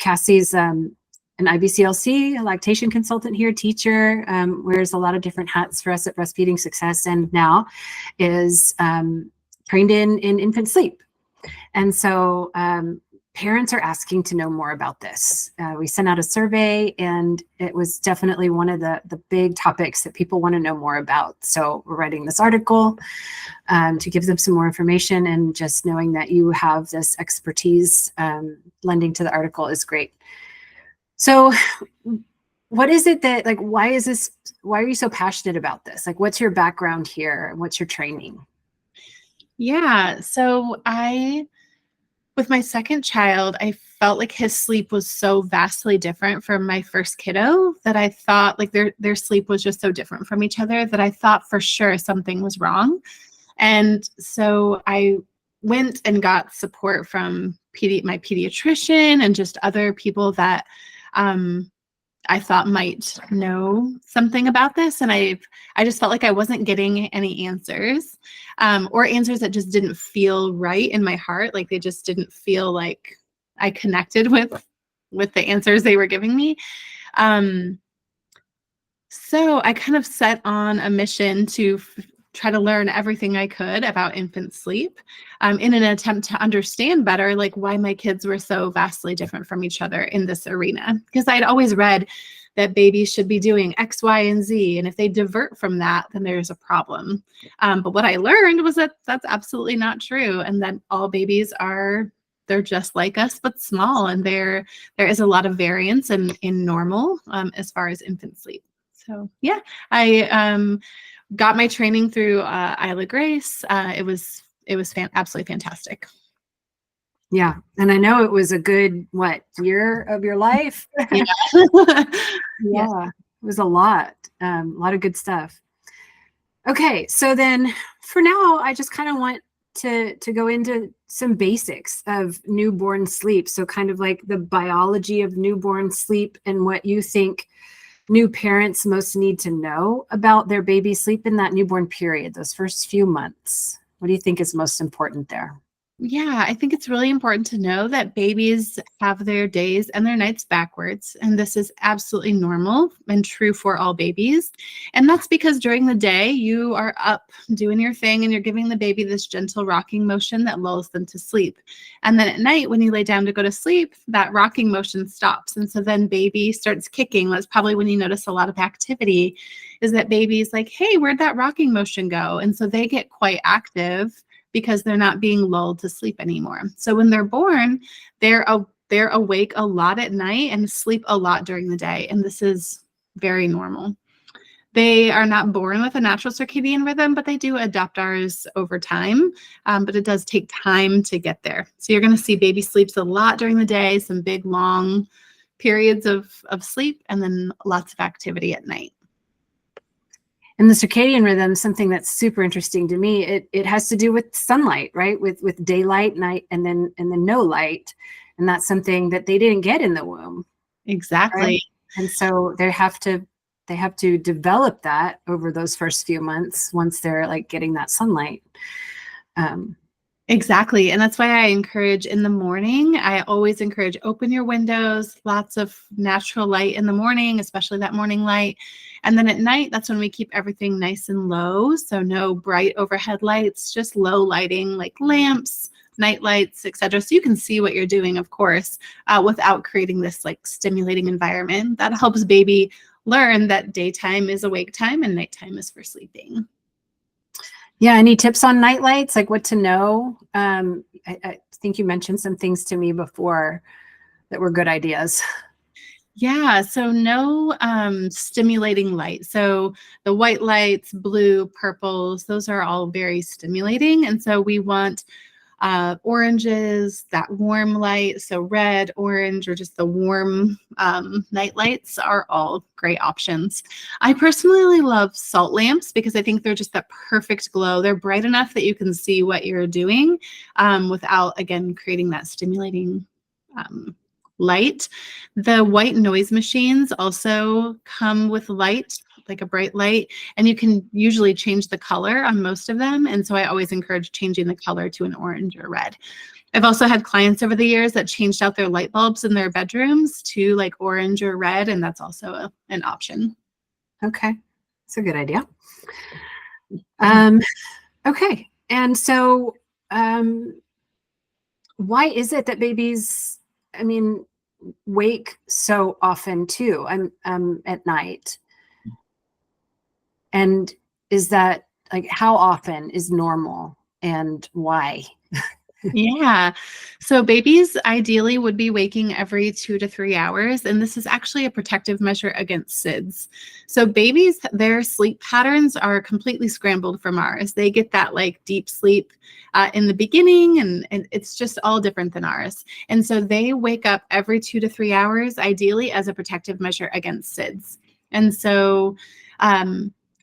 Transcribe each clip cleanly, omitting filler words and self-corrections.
Cassie's an IBCLC, a lactation consultant here, teacher, wears a lot of different hats for us at Breastfeeding Success, and now is trained in infant sleep. And so parents are asking to know more about this. We sent out a survey, and it was definitely one of the big topics that people want to know more about. So we're writing this article to give them some more information, and just knowing that you have this expertise lending to the article is great. So what is it that, like, why are you so passionate about this? Like, what's your background here? What's your training? Yeah, so with my second child, I felt like his sleep was so vastly different from my first kiddo that I thought, like, their sleep was just so different from each other that I thought for sure something was wrong. And so I went and got support from my pediatrician and just other people that I thought might know something about this. And I just felt like I wasn't getting any answers, or answers that just didn't feel right in my heart. Like they just didn't feel like I connected with the answers they were giving me. So I kind of set on a mission to try to learn everything I could about infant sleep, in an attempt to understand better, like, why my kids were so vastly different from each other in this arena. Because I'd always read that babies should be doing X, Y, and Z, and if they divert from that, then there's a problem. But what I learned was that that's absolutely not true, and that all babies they're just like us, but small, and there is a lot of variance in normal as far as infant sleep. So yeah, I got my training through Isla Grace. It was absolutely fantastic. Yeah, and I know it was a good year of your life. Yeah, yeah, it was a lot of good stuff. Okay, so then for now, I just kind of want to go into some basics of newborn sleep. So kind of like the biology of newborn sleep and what you think new parents most need to know about their baby sleep in that newborn period, those first few months. What do you think is most important there? Yeah, I think it's really important to know that babies have their days and their nights backwards, and this is absolutely normal and true for all babies. And that's because during the day, you are up doing your thing and you're giving the baby this gentle rocking motion that lulls them to sleep. And then at night, when you lay down to go to sleep, that rocking motion stops. And so then baby starts kicking. That's probably when you notice a lot of activity, is that baby's like, hey, where'd that rocking motion go? And so they get quite active because they're not being lulled to sleep anymore. So when they're born, they're awake a lot at night and sleep a lot during the day. And this is very normal. They are not born with a natural circadian rhythm, but they do adopt ours over time. But it does take time to get there. So you're going to see baby sleeps a lot during the day, some big long periods of sleep, and then lots of activity at night. And the circadian rhythm, something that's super interesting to me, it has to do with sunlight, right? With daylight, night, and then no light. And that's something that they didn't get in the womb. Exactly. Right? And so they have to develop that over those first few months once they're like getting that sunlight. Exactly. And that's why I encourage in the morning, I always encourage open your windows, lots of natural light in the morning, especially that morning light. And then at night, that's when we keep everything nice and low. So no bright overhead lights, just low lighting like lamps, night lights, etc. So you can see what you're doing, of course, without creating this like stimulating environment. That helps baby learn that daytime is awake time and nighttime is for sleeping. Yeah. Any tips on night lights, like what to know? I think you mentioned some things to me before that were good ideas. Yeah, so no stimulating light. So the white lights, blue, purples, those are all very stimulating. And so we want oranges, that warm light. So red, orange, or just the warm night lights are all great options. I personally love salt lamps because I think they're just that perfect glow. They're bright enough that you can see what you're doing without, again, creating that stimulating light. The white noise machines also come with light, like a bright light, and you can usually change the color on most of them. And so I always encourage changing the color to an orange or red. I've also had clients over the years that changed out their light bulbs in their bedrooms to like orange or red, and that's also an option. Okay, that's a good idea. Okay, and so why is it that babies, I mean, wake so often too at night? And is that like, how often is normal and why? Yeah. So babies ideally would be waking every 2 to 3 hours. And this is actually a protective measure against SIDS. So babies, their sleep patterns are completely scrambled from ours. They get that like deep sleep in the beginning, and it's just all different than ours. And so they wake up every 2 to 3 hours, ideally as a protective measure against SIDS. And so,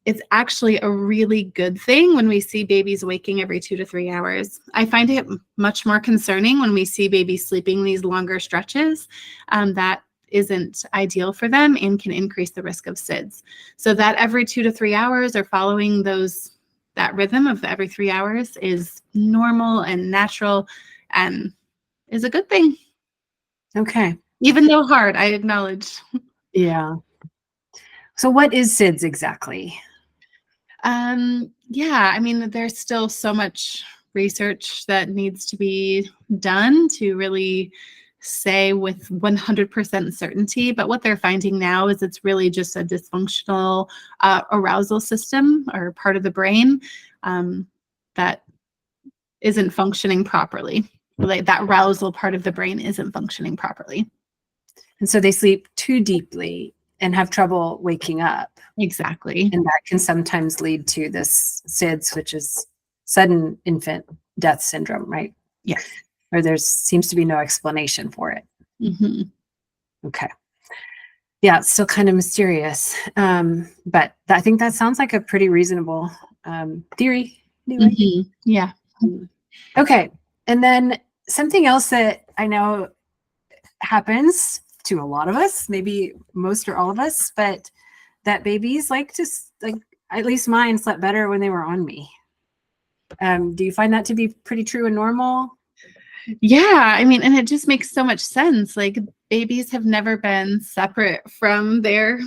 it's actually a really good thing when we see babies waking every 2 to 3 hours. I find it much more concerning when we see babies sleeping these longer stretches. That isn't ideal for them and can increase the risk of SIDS. So that every 2 to 3 hours or following that rhythm of every 3 hours is normal and natural and is a good thing. Okay. Even though hard, I acknowledge. Yeah. So what is SIDS exactly? Yeah, I mean, there's still so much research that needs to be done to really say with 100% certainty, but what they're finding now is it's really just a dysfunctional arousal system or part of the brain that isn't functioning properly. Like that arousal part of the brain isn't functioning properly. And so they sleep too deeply and have trouble waking up. Exactly. And that can sometimes lead to this SIDS, which is sudden infant death syndrome, right? Yeah. Or there seems to be no explanation for it. Mm-hmm. Okay. Yeah, it's still kind of mysterious. But I think that sounds like a pretty reasonable theory. Anyway. Mm-hmm. Yeah. Okay. And then something else that I know happens to a lot of us, maybe most or all of us, but that babies like to, like, at least mine slept better when they were on me. Do you find that to be pretty true and normal? Yeah, I mean, and it just makes so much sense. Like babies have never been separate from their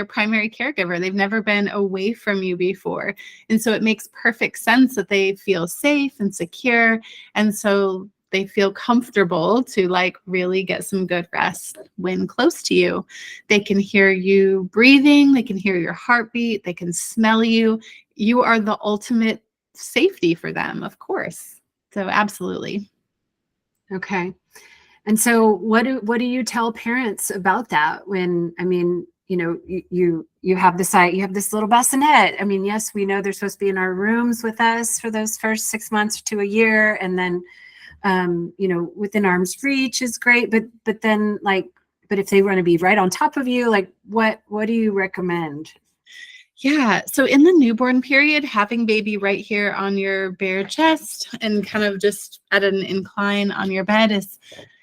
primary caregiver. They've never been away from you before. And so it makes perfect sense that they feel safe and secure. And so they feel comfortable to like really get some good rest when close to you. They can hear you breathing, they can hear your heartbeat, they can smell you. You are the ultimate safety for them, of course. So absolutely. Okay. And so what do you tell parents about that when, I mean, you know, you have this little bassinet. I mean, yes, we know they're supposed to be in our rooms with us for those first 6 months to a year. And then, you know, within arm's reach is great. But then like, but if they want to be right on top of you, like what do you recommend? Yeah. So in the newborn period, having baby right here on your bare chest and kind of just at an incline on your bed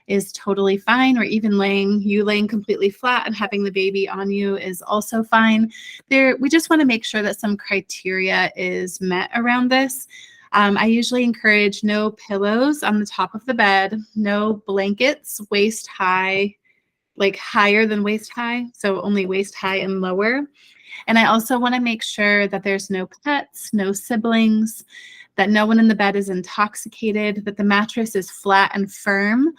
is totally fine. Or even laying completely flat and having the baby on you is also fine. We just want to make sure that some criteria is met around this. I usually encourage no pillows on the top of the bed, no blankets waist high, like higher than waist high. So only waist high and lower. And I also want to make sure that there's no pets, no siblings, that no one in the bed is intoxicated, that the mattress is flat and firm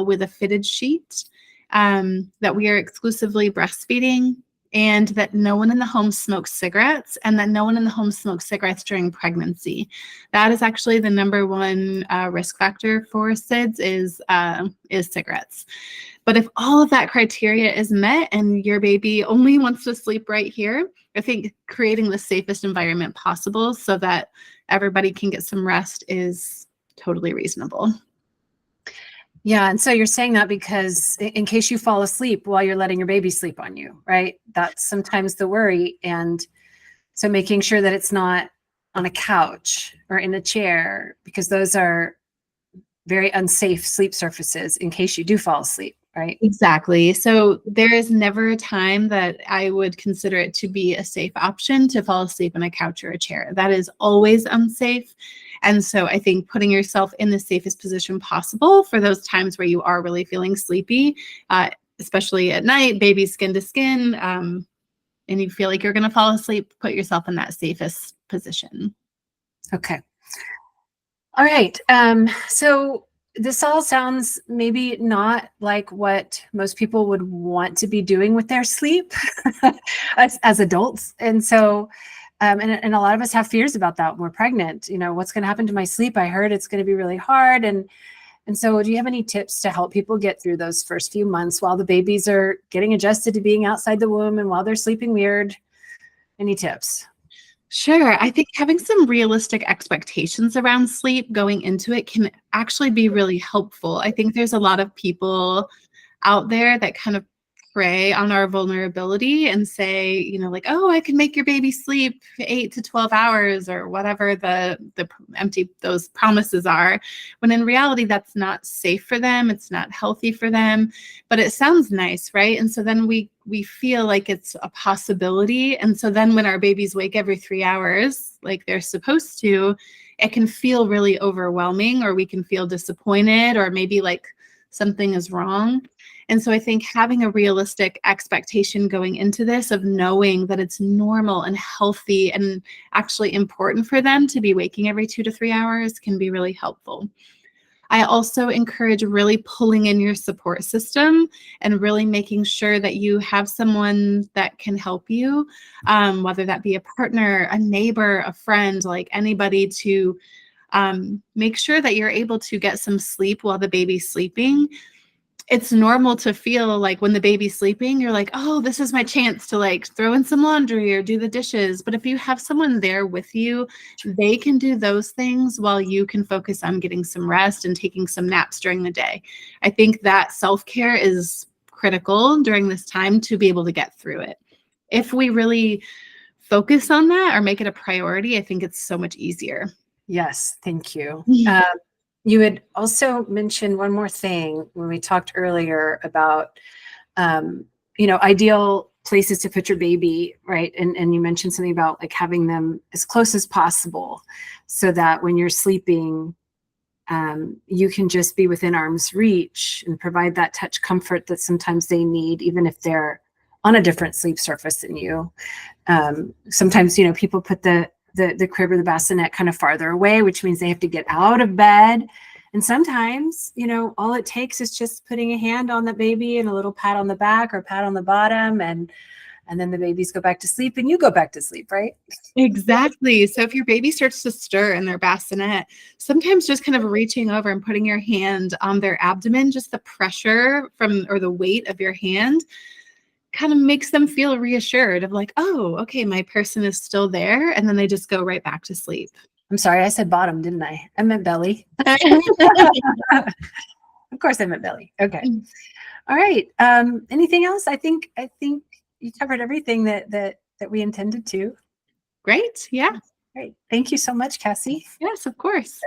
with a fitted sheet, that we are exclusively breastfeeding, and that no one in the home smokes cigarettes, and that no one in the home smokes cigarettes during pregnancy. That is actually the number one risk factor for SIDS is cigarettes. But if all of that criteria is met and your baby only wants to sleep right here, I think creating the safest environment possible so that everybody can get some rest is totally reasonable. Yeah. And so you're saying that because in case you fall asleep while you're letting your baby sleep on you, right? That's sometimes the worry. And so making sure that it's not on a couch or in a chair, because those are very unsafe sleep surfaces in case you do fall asleep. right? Exactly. So there is never a time that I would consider it to be a safe option to fall asleep on a couch or a chair. That is always unsafe. And so I think putting yourself in the safest position possible for those times where you are really feeling sleepy, especially at night, baby skin to skin, and you feel like you're going to fall asleep, put yourself in that safest position. Okay. All right. So this all sounds maybe not like what most people would want to be doing with their sleep as adults. And so, and a lot of us have fears about that when we're pregnant. What's going to happen to my sleep? I heard it's going to be really hard. And so do you have any tips to help people get through those first few months while the babies are getting adjusted to being outside the womb and while they're sleeping weird? Any tips? Sure. I think having some realistic expectations around sleep going into it can actually be really helpful. I think there's a lot of people out there that kind of prey on our vulnerability and say, like, oh, I can make your baby sleep 8 to 12 hours or whatever the empty those promises are, when in reality that's not safe for them, it's not healthy for them, but it sounds nice, right? And so then we feel like it's a possibility, and so then when our babies wake every 3 hours like they're supposed to, it can feel really overwhelming, or we can feel disappointed, or maybe like something is wrong. And so I think having a realistic expectation going into this of knowing that it's normal and healthy and actually important for them to be waking every 2 to 3 hours can be really helpful. I also encourage really pulling in your support system and really making sure that you have someone that can help you, whether that be a partner, a neighbor, a friend, like anybody, to make sure that you're able to get some sleep while the baby's sleeping. It's normal to feel like when the baby's sleeping, you're like, oh, this is my chance to like throw in some laundry or do the dishes. But if you have someone there with you, they can do those things while you can focus on getting some rest and taking some naps during the day. I think that self-care is critical during this time to be able to get through it. If we really focus on that or make it a priority, I think it's so much easier. Yes, thank you. You had also mentioned one more thing when we talked earlier about, ideal places to put your baby, right? And you mentioned something about like having them as close as possible so that when you're sleeping, you can just be within arm's reach and provide that touch comfort that sometimes they need, even if they're on a different sleep surface than you. Sometimes, people put the crib or the bassinet kind of farther away, which means they have to get out of bed. And sometimes, all it takes is just putting a hand on the baby and a little pat on the back or pat on the bottom, and then the babies go back to sleep and you go back to sleep, right? Exactly. So if your baby starts to stir in their bassinet, sometimes just kind of reaching over and putting your hand on their abdomen, just the pressure or the weight of your hand kind of makes them feel reassured of like, oh, okay, my person is still there. And then they just go right back to sleep. I'm sorry, I said bottom, didn't I? I meant belly. Of course I meant belly. Okay. All right. Anything else? I think you covered everything that we intended to. Great. Yeah. Great. Thank you so much, Cassie. Yes, of course.